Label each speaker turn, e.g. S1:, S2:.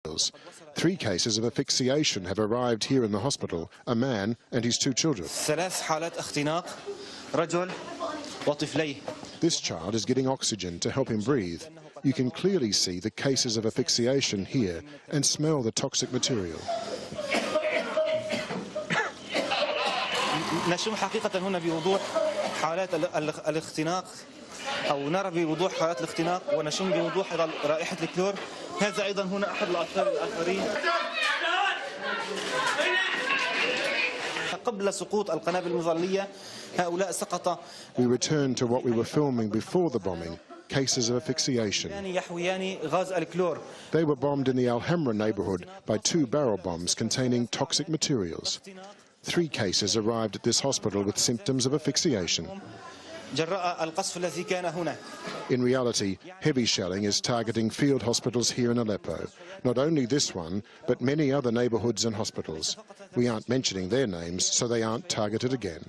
S1: 3 cases of asphyxiation have arrived here in the hospital, a man and his 2 children. This child is getting oxygen to help him breathe. You can clearly see the cases of asphyxiation here and smell the toxic material.
S2: نشم حقيقة هنا بوضوح حالات الاختناق أو نرى بوضوح حالات الاختناق ونشم بوضوح رائحة الكلور. هذا أيضا هنا أحد الأطفال الآخرين. قبل سقوط القنابل المظلية هؤلاء سقط.
S1: We return to what we were filming before the bombing. Cases of asphyxiation. They were bombed in the Al Hamra neighbourhood by 2 barrel bombs containing toxic materials. 3 cases arrived at this hospital with symptoms of asphyxiation. In reality, heavy shelling is targeting field hospitals here in Aleppo. Not only this one, but many other neighbourhoods and hospitals. We aren't mentioning their names, so they aren't targeted again.